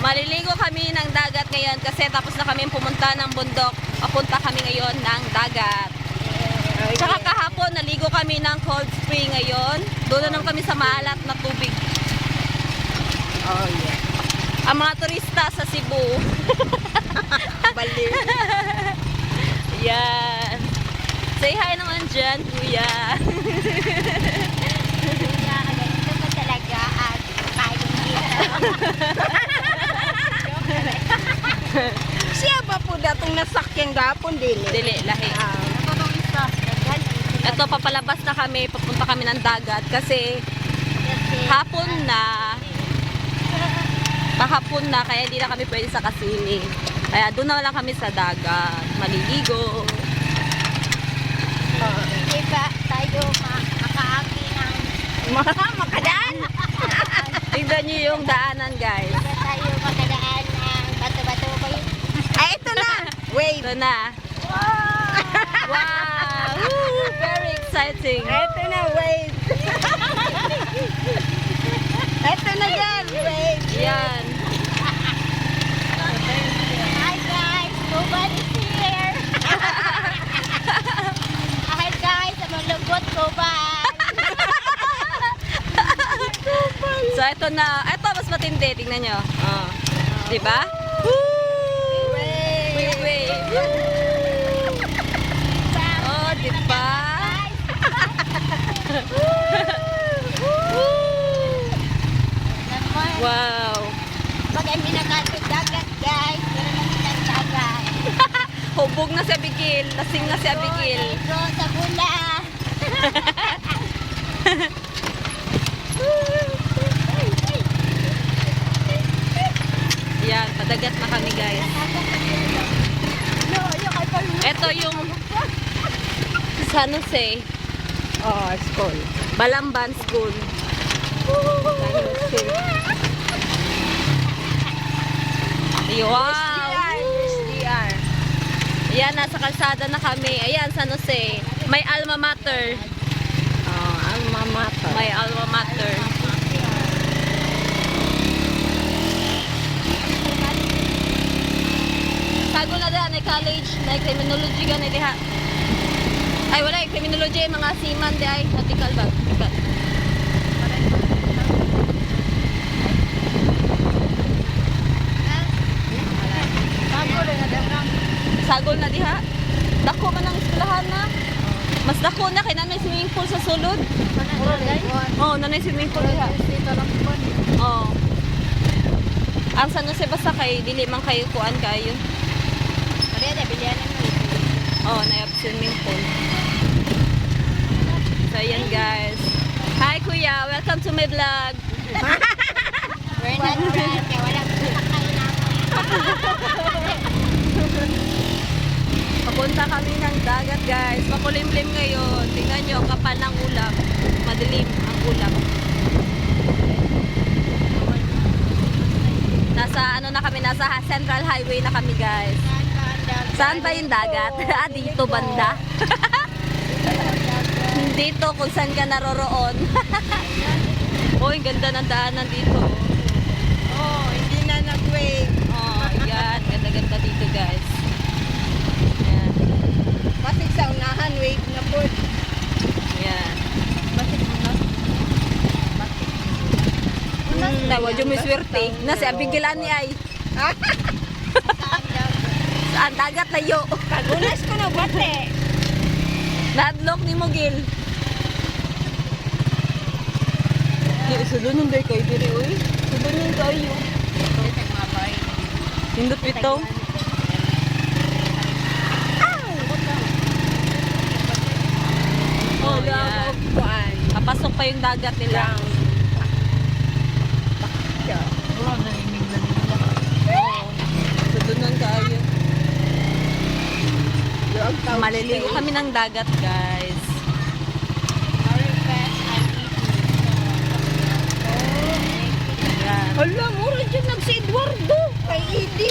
Maliligo kami ng dagat ngayon kasi tapos na kami pumunta ng bundok. Papunta kami ngayon ng dagat. Tsaka kahapon, naligo kami ng cold spring ngayon. Doon na naman kami sa maalat na tubig. Oh, yeah. Ang mga turista sa Cebu. Baliw. Yan. Say hi naman dyan, kuya. Ganito pa talaga at kayong Siya ba po datong nasakyan gapon dili? Dili, lahi. Ito, papalabas na kami, papunta kami ng dagat kasi hapon na. Kahapon na, kaya hindi na kami pwede sa kasiling. Kaya doon na lang kami sa dagat, maliligo. Hindi ba tayo makaaki ng Makadaan? Tignan nyo yung daanan, guys. ba tayo makadaan ng bato-bato ba yun? Ay, ito na! Wait! Ito na. Wow! Woo! Very exciting. Ito na, wait! Ito na yan, wait! Yan. Hi guys! Kuban is here! Hi guys! Sa malungkot Kuban! So, ito na. Ito, mas matindi. Tingnan nyo. Oh. Diba? Woo! Wait, wait. Oh, diba? Wow. Pag hindi nakatid dagat guys, meron na kitang dagat. Hubog na si Abigail. Lasing na si Abigail. Go sa bula! Yan, padagat na kami, guys. Ito yung San Jose. Oh, school. Balamban School. San Jose. Wow! SDR. Ayan, nasa kalsada na kami. Ayan, San Jose. May alma mater. Oh, alma mater. May alma mater. Sago na dyan, ay college, na criminology ka na diha. Ay, wala, criminology, mga seaman di ay, vertical ba? Vertical. Sagol na diha. Dako man ang eskwelahan na. Mas dako na, kaya may swimming pool sa sulod. Oo, nanay swimming pool diha. Oo. Ang San Jose basta kay dili man kayo kuan kayo. Oh, na swimming pool. So, yan guys. Hi kuya, welcome to my vlog. We're not proud, kaya walang sakay naman. Papunta kami ng dagat guys. Makulimlim ngayon. Tingnan nyo, kapal ng ulap. Madilim ang ulap. Nasa ano na kami, nasa Central Highway na kami guys. Saan ba yung dagat? Ah, dito banda. Dito kung saan ka naroroon. Oh, ang ganda ng daanan dito. Oh, hindi na nag-wave. Oh, yan. Ganda-ganda dito guys. Yan. Basig sa unahan, wave na po. Yan. Basig na. Tawa, jumiswerte. Na si Abigail ani ay. Saan dagat layo. Kagunas ko na bate. Nadlock ni Mogil. Di sudunun day kay diri oy. Sudunun kayo. Hindot bitaw. Oh, yan. Kuan. Papasok pa yung dagat nila. Sudunun kayo. Maliligo kami ng dagat, guys. Yan. Hala, mura dyan nag si Eduardo. Kay Edie.